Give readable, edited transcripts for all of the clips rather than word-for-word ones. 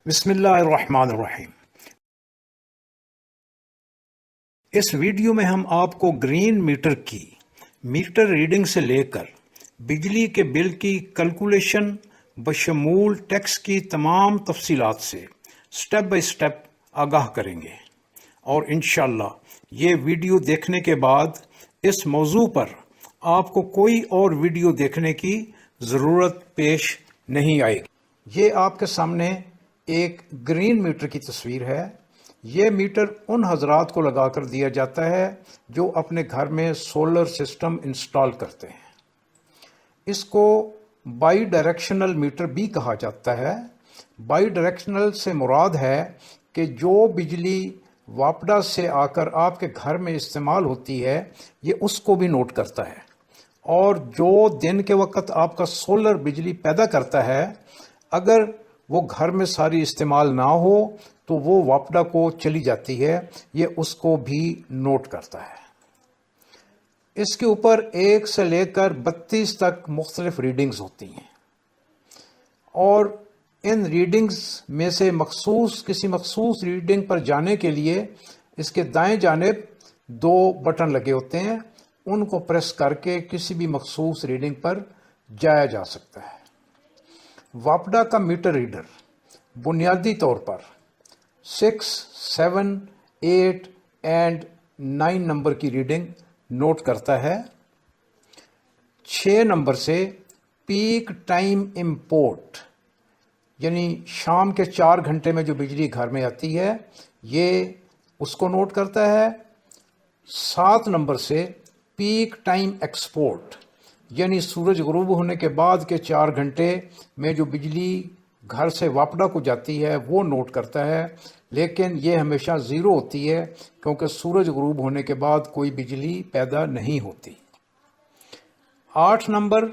بسم اللہ الرحمن الرحیم۔ اس ویڈیو میں ہم آپ کو گرین میٹر کی میٹر ریڈنگ سے لے کر بجلی کے بل کی کیلکولیشن بشمول ٹیکس کی تمام تفصیلات سے سٹیپ بائی سٹیپ آگاہ کریں گے، اور انشاءاللہ یہ ویڈیو دیکھنے کے بعد اس موضوع پر آپ کو کوئی اور ویڈیو دیکھنے کی ضرورت پیش نہیں آئے گی۔ یہ آپ کے سامنے ایک گرین میٹر کی تصویر ہے۔ یہ میٹر ان حضرات کو لگا کر دیا جاتا ہے جو اپنے گھر میں سولر سسٹم انسٹال کرتے ہیں۔ اس کو بائی ڈائریکشنل میٹر بھی کہا جاتا ہے۔ بائی ڈائریکشنل سے مراد ہے کہ جو بجلی واپڈا سے آ کر آپ کے گھر میں استعمال ہوتی ہے یہ اس کو بھی نوٹ کرتا ہے، اور جو دن کے وقت آپ کا سولر بجلی پیدا کرتا ہے اگر وہ گھر میں ساری استعمال نہ ہو تو وہ واپڈا کو چلی جاتی ہے، یہ اس کو بھی نوٹ کرتا ہے۔ اس کے اوپر 1 سے لے کر 32 تک مختلف ریڈنگز ہوتی ہیں، اور ان ریڈنگز میں سے کسی مخصوص ریڈنگ پر جانے کے لیے اس کے دائیں جانب 2 بٹن لگے ہوتے ہیں، ان کو پریس کر کے کسی بھی مخصوص ریڈنگ پر جایا جا سکتا ہے۔ واپڈا کا میٹر ریڈر بنیادی طور پر 6، 7، 8 اینڈ 9 نمبر کی ریڈنگ نوٹ کرتا ہے۔ 6 نمبر سے پیک ٹائم امپورٹ، یعنی شام کے 4 گھنٹے میں جو بجلی گھر میں آتی ہے یہ اس کو نوٹ کرتا ہے۔ 7 نمبر سے پیک ٹائم ایکسپورٹ، یعنی سورج غروب ہونے کے بعد کے 4 گھنٹے میں جو بجلی گھر سے واپڈا کو جاتی ہے وہ نوٹ کرتا ہے، لیکن یہ ہمیشہ 0 ہوتی ہے کیونکہ سورج غروب ہونے کے بعد کوئی بجلی پیدا نہیں ہوتی۔ 8 نمبر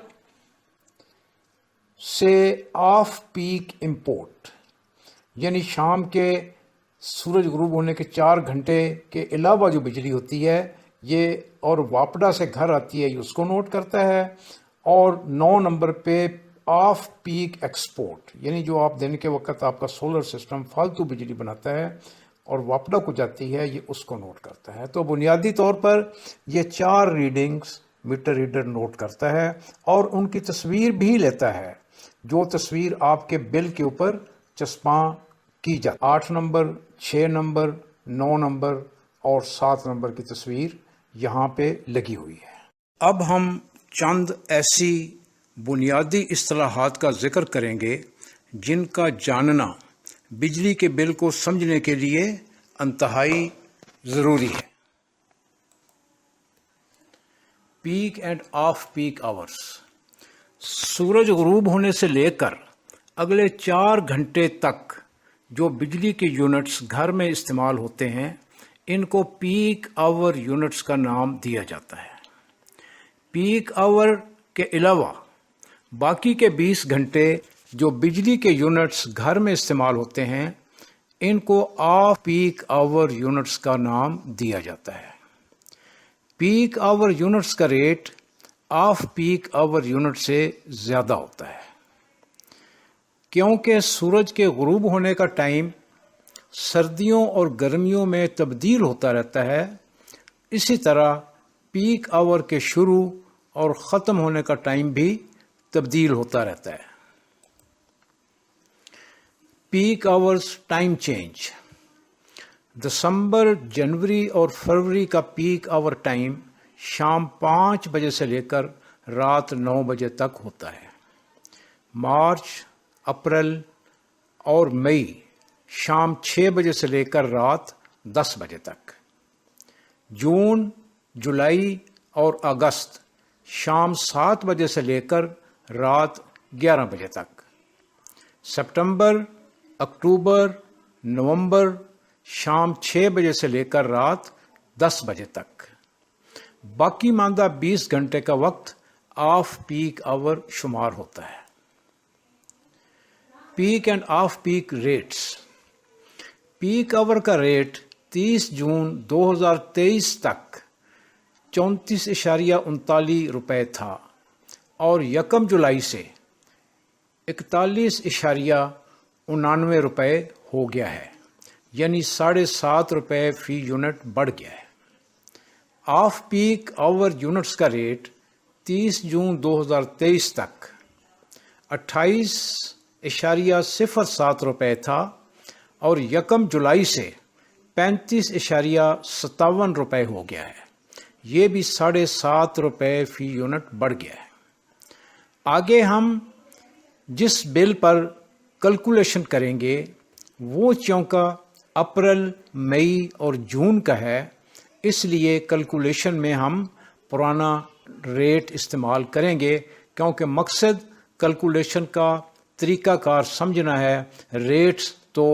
سے آف پیک امپورٹ، یعنی شام کے سورج غروب ہونے کے 4 گھنٹے کے علاوہ جو بجلی ہوتی ہے یہ اور واپڈا سے گھر آتی ہے یہ اس کو نوٹ کرتا ہے۔ اور 9 نمبر پہ آف پیک ایکسپورٹ، یعنی جو آپ دن کے وقت آپ کا سولر سسٹم فالتو بجلی بناتا ہے اور واپڈا کو جاتی ہے یہ اس کو نوٹ کرتا ہے۔ تو بنیادی طور پر یہ 4 ریڈنگز میٹر ریڈر نوٹ کرتا ہے اور ان کی تصویر بھی لیتا ہے، جو تصویر آپ کے بل کے اوپر چسپاں کی جاتی ہے۔ 8 نمبر، 6 نمبر، 9 نمبر اور 7 نمبر کی تصویر یہاں پہ لگی ہوئی ہے۔ اب ہم چند ایسی بنیادی اصطلاحات کا ذکر کریں گے جن کا جاننا بجلی کے بل کو سمجھنے کے لیے انتہائی ضروری ہے۔ Peak and off peak hours, سورج غروب ہونے سے لے کر اگلے 4 گھنٹے تک جو بجلی کے یونٹس گھر میں استعمال ہوتے ہیں ان کو پیک آور یونٹس کا نام دیا جاتا ہے۔ پیک آور کے علاوہ باقی کے 20 گھنٹے جو بجلی کے یونٹس گھر میں استعمال ہوتے ہیں ان کو آف پیک آور یونٹس کا نام دیا جاتا ہے۔ پیک آور یونٹس کا rate off peak hour unit سے زیادہ ہوتا ہے، کیونکہ سورج کے غروب ہونے کا ٹائم سردیوں اور گرمیوں میں تبدیل ہوتا رہتا ہے، اسی طرح پیک آور کے شروع اور ختم ہونے کا ٹائم بھی تبدیل ہوتا رہتا ہے۔ پیک آورز ٹائم چینج، دسمبر، جنوری اور فروری کا پیک آور ٹائم شام 5 بجے سے لے کر رات 9 بجے تک ہوتا ہے۔ مارچ، اپریل اور مئی شام 6 بجے سے لے کر رات 10 بجے تک۔ جون، جولائی اور اگست شام 7 بجے سے لے کر رات 11 بجے تک۔ ستمبر، اکتوبر، نومبر شام 6 بجے سے لے کر رات 10 بجے تک۔ باقی ماندہ 20 گھنٹے کا وقت آف پیک آور شمار ہوتا ہے۔ Peak and off peak rates, peak hour کا ریٹ 30 جون 2023 تک 34.39 روپے تھا اور 1 جولائی سے 41.69 ₹99 ہو گیا ہے، یعنی ₹7.5 فی یونٹ بڑھ گیا ہے۔ آف پیک آور یونٹس کا ریٹ 30 جون 2023 تک ₹28.07 تھا اور 1 جولائی سے ₹35.57 ہو گیا ہے، یہ بھی ₹7.5 فی یونٹ بڑھ گیا ہے۔ آگے ہم جس بل پر کیلکولیشن کریں گے وہ چونکہ اپریل، مئی اور جون کا ہے، اس لیے کیلکولیشن میں ہم پرانا ریٹ استعمال کریں گے، کیونکہ مقصد کیلکولیشن کا طریقہ کار سمجھنا ہے، ریٹس تو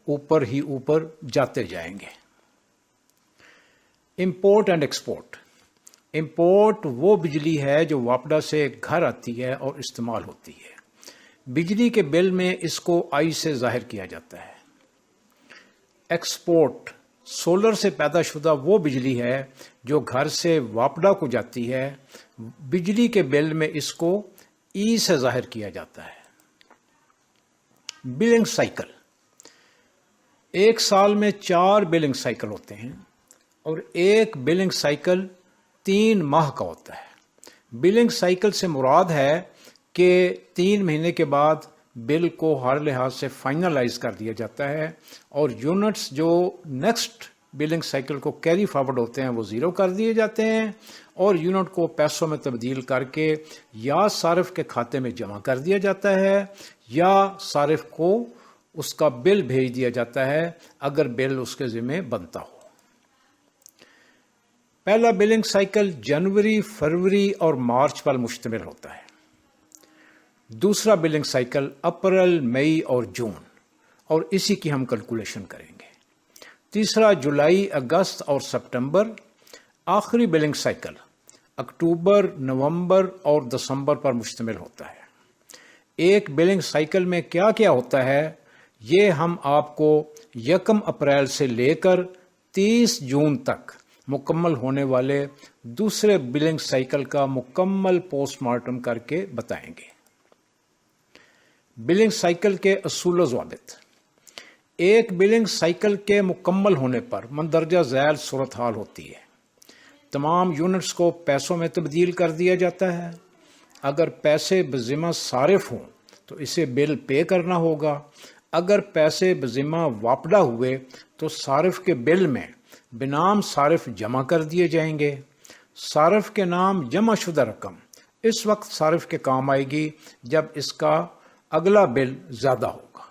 اوپر ہی اوپر جاتے جائیں گے۔ Import and export. امپورٹ وہ بجلی ہے جو واپڈا سے گھر آتی ہے اور استعمال ہوتی ہے۔ بجلی کے بل میں اس کو آئی سے ظاہر کیا جاتا ہے۔ ایکسپورٹ سولر سے پیدا شدہ وہ بجلی ہے جو گھر سے واپڈا کو جاتی ہے، بجلی کے بل میں اس کو ای سے ظاہر کیا جاتا ہے۔ Billing cycle. ایک سال میں 4 بلنگ سائیکل ہوتے ہیں اور ایک بلنگ سائیکل 3 ماہ کا ہوتا ہے۔ بلنگ سائیکل سے مراد ہے کہ 3 مہینے کے بعد بل کو ہر لحاظ سے فائنلائز کر دیا جاتا ہے اور یونٹس جو نیکسٹ بلنگ سائیکل کو کیری فارورڈ ہوتے ہیں وہ 0 کر دیے جاتے ہیں اور یونٹ کو پیسوں میں تبدیل کر کے یا صارف کے کھاتے میں جمع کر دیا جاتا ہے یا صارف کو اس کا بل بھیج دیا جاتا ہے اگر بل اس کے ذمہ بنتا ہو۔ پہلا بلنگ سائیکل جنوری، فروری اور مارچ پر مشتمل ہوتا ہے۔ دوسرا بلنگ سائیکل اپریل، مئی اور جون، اور اسی کی ہم کیلکولیشن کریں گے۔ تیسرا جولائی، اگست اور سپٹمبر۔ آخری بلنگ سائیکل اکتوبر، نومبر اور دسمبر پر مشتمل ہوتا ہے۔ ایک بلنگ سائیکل میں کیا کیا ہوتا ہے یہ ہم آپ کو 1 اپریل سے لے کر 30 جون تک مکمل ہونے والے دوسرے بلنگ سائیکل کا مکمل پوسٹ مارٹم کر کے بتائیں گے۔ بلنگ سائیکل کے اصول و ضوابط۔ ایک بلنگ سائیکل کے مکمل ہونے پر مندرجہ ذیل صورتحال ہوتی ہے۔ تمام یونٹس کو پیسوں میں تبدیل کر دیا جاتا ہے۔ اگر پیسے بذمہ صارف ہوں تو اسے بل پے کرنا ہوگا۔ اگر پیسے بذمہ واپڈا ہوئے تو صارف کے بل میں بنام صارف جمع کر دیے جائیں گے۔ صارف کے نام جمع شدہ رقم اس وقت صارف کے کام آئے گی جب اس کا اگلا بل زیادہ ہوگا۔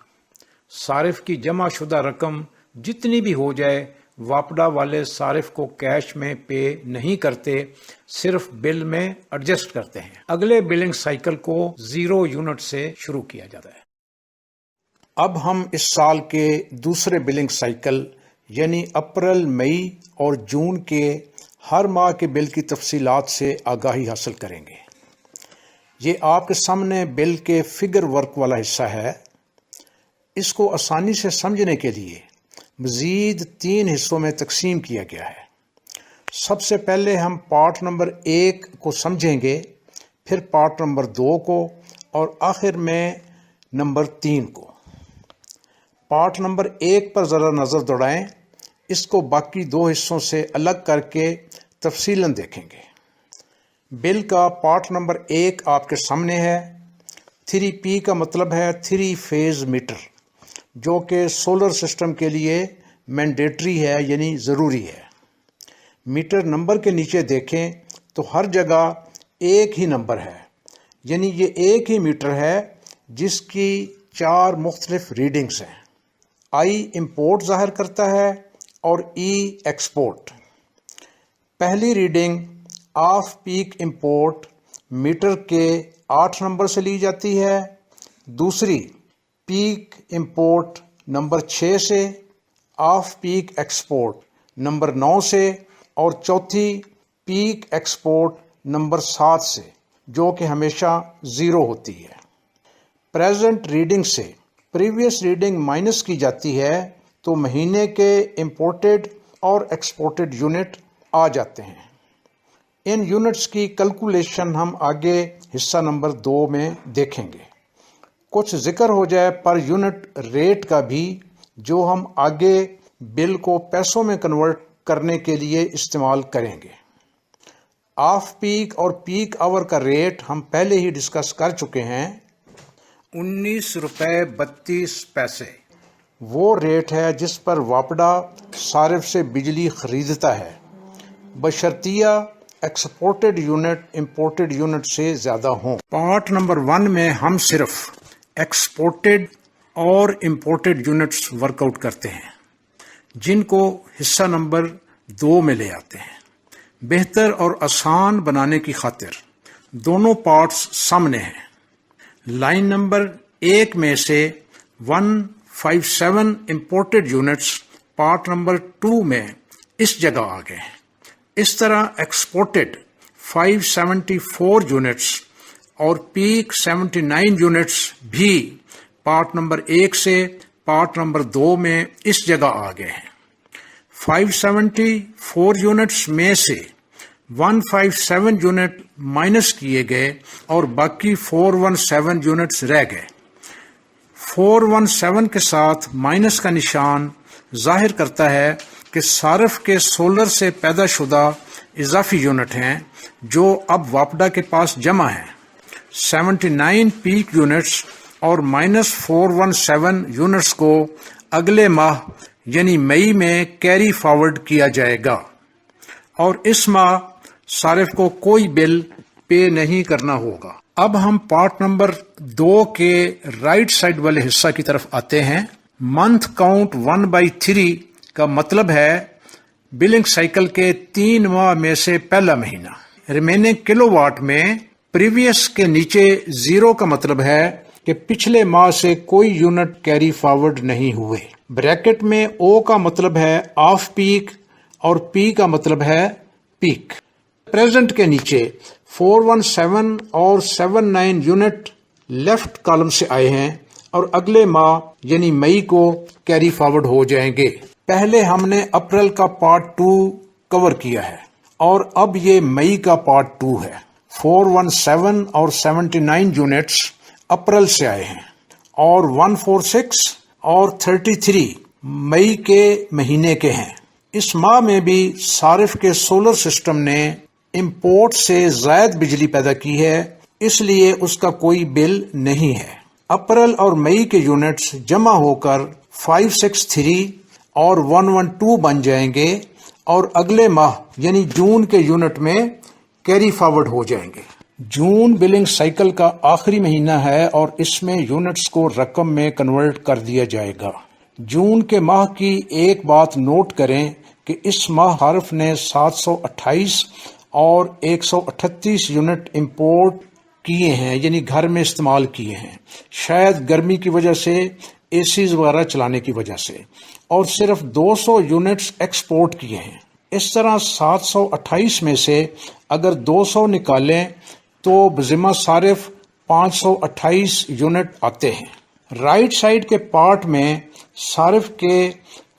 صارف کی جمع شدہ رقم جتنی بھی ہو جائے واپڈا والے صارف کو کیش میں پے نہیں کرتے، صرف بل میں ایڈجسٹ کرتے ہیں۔ اگلے بلنگ سائیکل کو 0 یونٹ سے شروع کیا جاتا ہے۔ اب ہم اس سال کے دوسرے بلنگ سائیکل یعنی اپریل، مئی اور جون کے ہر ماہ کے بل کی تفصیلات سے آگاہی حاصل کریں گے۔ یہ آپ کے سامنے بل کے فگر ورک والا حصہ ہے۔ اس کو آسانی سے سمجھنے کے لیے مزید 3 حصوں میں تقسیم کیا گیا ہے۔ سب سے پہلے ہم پارٹ نمبر 1 کو سمجھیں گے، پھر پارٹ نمبر 2 کو اور آخر میں نمبر 3 کو۔ پارٹ نمبر 1 پر ذرا نظر دوڑائیں، اس کو باقی 2 حصوں سے الگ کر کے تفصیلاً دیکھیں گے۔ بل کا پارٹ نمبر 1 آپ کے سامنے ہے۔ 3P کا مطلب ہے 3 فیز میٹر، جو کہ سولر سسٹم کے لیے مینڈیٹری ہے یعنی ضروری ہے۔ میٹر نمبر کے نیچے دیکھیں تو ہر جگہ ایک ہی نمبر ہے، یعنی یہ ایک ہی میٹر ہے جس کی 4 مختلف ریڈنگز ہیں۔ آئی امپورٹ ظاہر کرتا ہے اور ای ایکسپورٹ۔ پہلی reading off peak import meter کے 8 نمبر سے لی جاتی ہے، دوسری پیک امپورٹ نمبر 6 سے، آف پیک ایکسپورٹ نمبر 9 سے اور چوتھی پیک ایکسپورٹ نمبر 7 سے، جو کہ ہمیشہ 0 ہوتی ہے۔ پریزنٹ ریڈنگ سے پریویس ریڈنگ مائنس کی جاتی ہے تو مہینے کے امپورٹڈ اور ایکسپورٹڈ یونٹ آ جاتے ہیں۔ ان یونٹس کی کیلکولیشن ہم آگے حصہ نمبر 2 میں دیکھیں گے۔ کچھ ذکر ہو جائے پر یونٹ ریٹ کا بھی، جو ہم آگے بل کو پیسوں میں کنورٹ کرنے کے لیے استعمال کریں گے۔ آف پیک اور پیک آور کا ریٹ ہم پہلے ہی ڈسکس کر چکے ہیں، 19.32 روپے۔ وہ ریٹ ہے جس پر واپڈا صارف سے بجلی خریدتا ہے، بشرطیہ ایکسپورٹڈ یونٹ امپورٹڈ یونٹ سے زیادہ ہوں۔ پارٹ نمبر 1 میں ہم صرف ایکسپورٹڈ اور امپورٹڈ یونٹس ورک آؤٹ کرتے ہیں، جن کو حصہ نمبر 2 میں لے آتے ہیں۔ بہتر اور آسان بنانے کی خاطر دونوں پارٹس سامنے ہیں۔ لائن نمبر 1 میں سے 157 امپورٹڈ یونٹس پارٹ نمبر 2 میں اس جگہ آ گئے ہیں۔ اس طرح ایکسپورٹڈ 574 یونٹس اور پیک 79 یونٹس بھی پارٹ نمبر 1 سے پارٹ نمبر 2 میں اس جگہ آ گئے ہیں۔ 574 یونٹس میں سے 157 یونٹ مائنس کیے گئے اور باقی 417 یونٹس رہ گئے۔ 417 کے ساتھ مائنس کا نشان ظاہر کرتا ہے کہ صارف کے سولر سے پیدا شدہ اضافی یونٹ ہیں جو اب واپڈا کے پاس جمع ہیں۔ 79 پیک یونٹس اور مائنس 417 یونٹس کو اگلے ماہ یعنی مئی میں کیری فارورڈ کیا جائے گا، اور اس ماہ صارف کو کوئی بل پے نہیں کرنا ہوگا۔ اب ہم پارٹ نمبر 2 کے رائٹ سائڈ والے حصہ کی طرف آتے ہیں۔ منتھ کاؤنٹ 1/3 کا مطلب ہے بلنگ سائیکل کے 3 ماہ میں سے پہلا مہینہ۔ ریمیننگ کلو واٹ میں پریویس کے نیچے 0 کا مطلب ہے کہ پچھلے ماہ سے کوئی یونٹ کیری فارورڈ نہیں ہوئے۔ بریکٹ میں او کا مطلب ہے آف پیک اور پی کا مطلب ہے پیک۔ پریزنٹ کے نیچے 417 اور 79 یونٹ لیفٹ کالم سے آئے ہیں اور اگلے ماہ یعنی مئی کو کیری فارورڈ ہو جائیں گے۔ پہلے ہم نے اپریل کا پارٹ 2 کور کیا ہے اور اب یہ مئی کا پارٹ 2 ہے۔ 417 اور 79 یونٹس اپریل سے آئے ہیں اور 146 اور 33 مئی کے مہینے کے ہیں۔ اس ماہ میں بھی صارف کے سولر سسٹم نے امپورٹ سے زائد بجلی پیدا کی ہے، اس لیے اس کا کوئی بل نہیں ہے۔ اپریل اور مئی کے یونٹس جمع ہو کر 563 اور 112 بن جائیں گے اور اگلے ماہ یعنی جون کے یونٹ میں کیری فارورڈ ہو جائیں گے۔ جون بلنگ سائیکل کا آخری مہینہ ہے اور اس میں یونٹس کو رقم میں کنورٹ کر دیا جائے گا۔ جون کے ماہ کی ایک بات نوٹ کریں کہ اس ماہ صارف نے 728 اور 138 یونٹ امپورٹ کیے ہیں، یعنی گھر میں استعمال کیے ہیں، شاید گرمی کی وجہ سے، اے سیز وغیرہ چلانے کی وجہ سے، اور صرف 200 یونٹس ایکسپورٹ کیے ہیں۔ اس طرح 728 میں سے اگر 200 نکالیں تو بذمہ صارف 528 یونٹ آتے ہیں۔ رائٹ سائڈ کے پارٹ میں صارف کے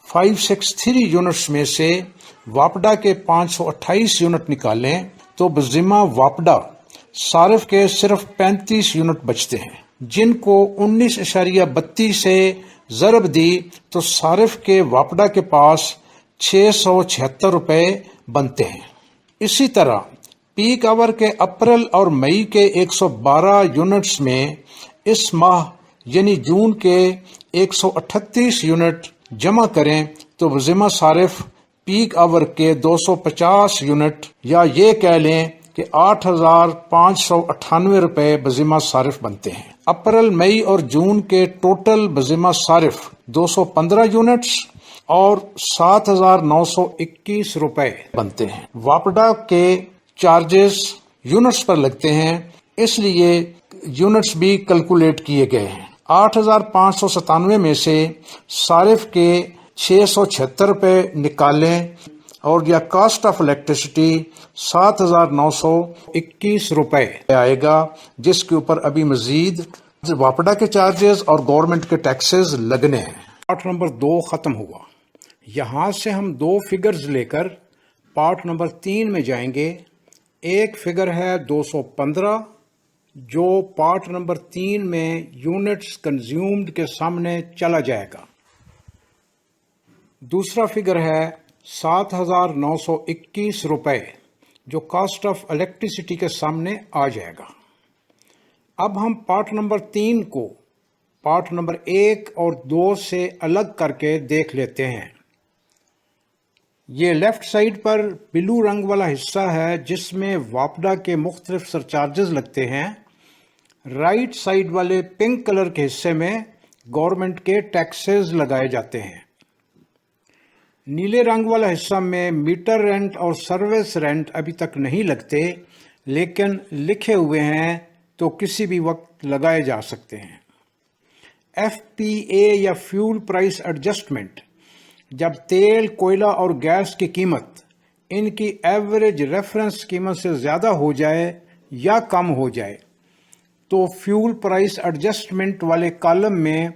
563 یونٹس میں سے واپڈا کے 528 یونٹ نکالیں تو بذمہ واپڈا صارف کے صرف 35 یونٹ بچتے ہیں، جن کو 19.32 سے ضرب دی تو صارف کے واپڈا کے پاس 676 روپے بنتے ہیں۔ اسی طرح پیک آور کے اپریل اور مئی کے 112 یونٹس میں اس ماہ یعنی جون کے 138 یونٹ جمع کریں تو بذمہ صارف پیک آور کے 250 یونٹ یا یہ کہہ لیں کہ 8,598 روپے بذمہ صارف بنتے ہیں۔ اپریل مئی اور جون کے ٹوٹل بذمہ صارف 215 یونٹس اور 7,921 روپے بنتے ہیں۔ واپڈا کے چارجز یونٹس پر لگتے ہیں، اس لیے یونٹس بھی کیلکولیٹ کیے گئے ہیں۔ 8,597 میں سے صارف کے 676 روپے نکالیں اور یا کاسٹ آف الیکٹریسٹی 7,921 روپے آئے گا، جس کے اوپر ابھی مزید واپڈا کے چارجز اور گورنمنٹ کے ٹیکسز لگنے ہیں۔ پارٹ نمبر 2 ختم ہوا۔ یہاں سے ہم 2 فگرز لے کر پارٹ نمبر 3 میں جائیں گے۔ ایک فگر ہے 215 جو پارٹ نمبر 3 میں یونٹس کنزیومڈ کے سامنے چلا جائے گا۔ دوسرا فگر ہے 7,921 روپے جو کاسٹ آف الیکٹریسٹی کے سامنے آ جائے گا۔ اب ہم پارٹ نمبر 3 کو پارٹ نمبر 1 اور 2 سے الگ کر کے دیکھ لیتے ہیں۔ یہ لیفٹ سائڈ پر بلو رنگ والا حصہ ہے جس میں واپڈا کے مختلف سرچارجز لگتے ہیں۔ رائٹ سائڈ والے پنک کلر کے حصے میں گورنمنٹ کے ٹیکسز لگائے جاتے ہیں۔ نیلے رنگ والا حصہ میں میٹر رینٹ اور سروس رینٹ ابھی تک نہیں لگتے، لیکن لکھے ہوئے ہیں تو کسی بھی وقت لگائے جا سکتے ہیں۔ ایف پی اے یا فیول پرائس ایڈجسٹمنٹ، جب تیل، کوئلہ اور گیس کی قیمت ان کی ایوریج ریفرنس قیمت سے زیادہ ہو جائے یا کم ہو جائے تو فیول پرائس ایڈجسٹمنٹ والے کالم میں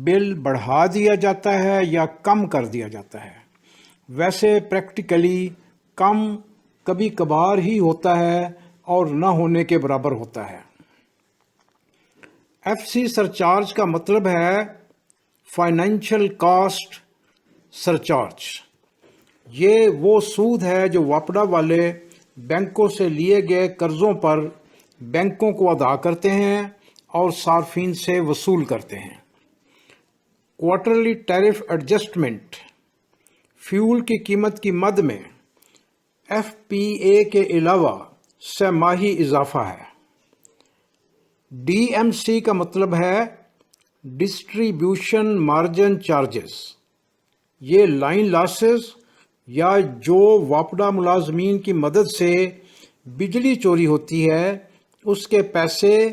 بل بڑھا دیا جاتا ہے یا کم کر دیا جاتا ہے۔ ویسے پریکٹیکلی کم کبھی کبھار ہی ہوتا ہے اور نہ ہونے کے برابر ہوتا ہے۔ ایف سی سرچارج کا مطلب ہے فائنینشیل کاسٹ سرچارج۔ یہ وہ سود ہے جو واپڈا والے بینکوں سے لیے گئے قرضوں پر بینکوں کو ادا کرتے ہیں اور صارفین سے وصول کرتے ہیں۔ کوارٹرلی ٹیرف ایڈجسٹمنٹ فیول کی قیمت کی مد میں ایف پی اے کے علاوہ سہ ماہی اضافہ ہے۔ ڈی ایم سی کا مطلب ہے ڈسٹریبیوشن مارجن چارجز۔ یہ لائن لاسز یا جو واپڈا ملازمین کی مدد سے بجلی چوری ہوتی ہے اس کے پیسے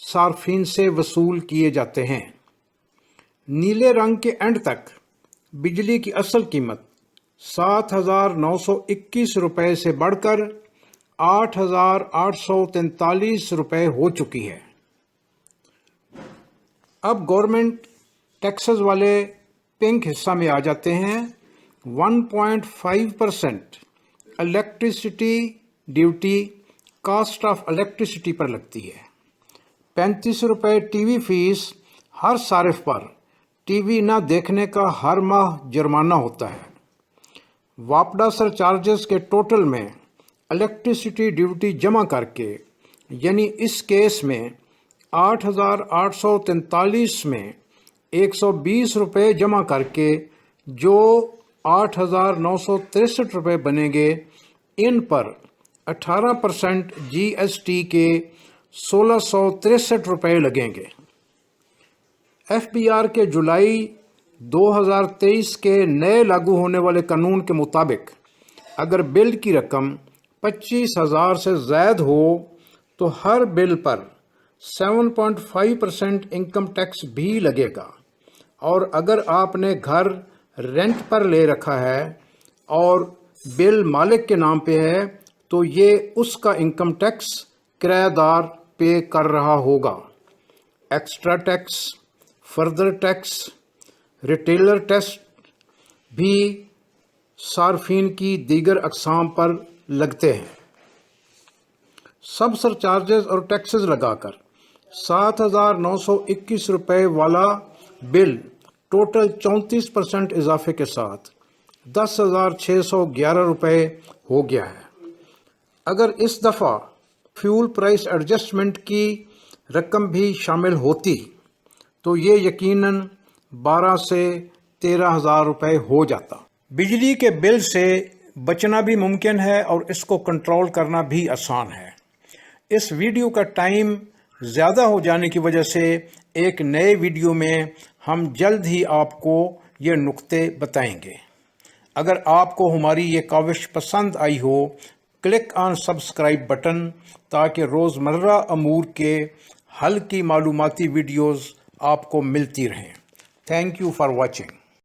صارفین سے وصول کیے جاتے ہیں۔ نیلے رنگ کے اینڈ تک بجلی کی اصل قیمت 7,921 روپے سے بڑھ کر 8,843 روپے ہو چکی ہے۔ اب گورنمنٹ ٹیکسز والے پنک حصہ میں آ جاتے ہیں۔ 1.5% electricity duty cost of electricity پر لگتی ہے۔ 35 روپے ٹی وی فیس ہر صارف پر ٹی وی نہ دیکھنے کا ہر ماہ جرمانہ ہوتا ہے۔ واپڈا سر چارجز کے ٹوٹل میں الیکٹریسٹی ڈیوٹی جمع کر کے، یعنی اس کیس میں 8,843 میں 120 روپے جمع کر کے جو 8,963 روپے بنیں گے، ان پر 18% جی ایس ٹی کے 1,663 روپے لگیں گے۔ ایف بی آر کے جولائی 2023 کے نئے لاگو ہونے والے قانون کے مطابق اگر بل کی رقم 25,000 سے زائد ہو تو ہر بل پر 7.5% انکم ٹیکس بھی لگے گا، اور اگر آپ نے گھر رینٹ پر لے رکھا ہے اور بل مالک کے نام پہ ہے تو یہ اس کا انکم ٹیکس کرایہ دار پے کر رہا ہوگا۔ Extra tax, further tax, retailer tax بھی صارفین کی دیگر اقسام پر لگتے ہیں۔ سب سرچارجز اور ٹیکسز لگا کر 7,921 روپے والا بل ٹوٹل 34% اضافے کے ساتھ 10,611 روپے ہو گیا ہے۔ اگر اس دفعہ فیول پرائس ایڈجسٹمنٹ کی رقم بھی شامل ہوتی تو یہ یقیناً 12 سے 13,000 روپے ہو جاتا۔ بجلی کے بل سے بچنا بھی ممکن ہے اور اس کو کنٹرول کرنا بھی آسان ہے۔ اس ویڈیو کا ٹائم زیادہ ہو جانے کی وجہ سے ایک نئے ویڈیو میں ہم جلد ہی آپ کو یہ نقطے بتائیں گے۔ اگر آپ کو ہماری یہ کاوش پسند آئی ہو، کلک آن سبسکرائب بٹن تاکہ روزمرہ امور کے حل کی معلوماتی ویڈیوز آپ کو ملتی رہیں۔ Thank you for watching.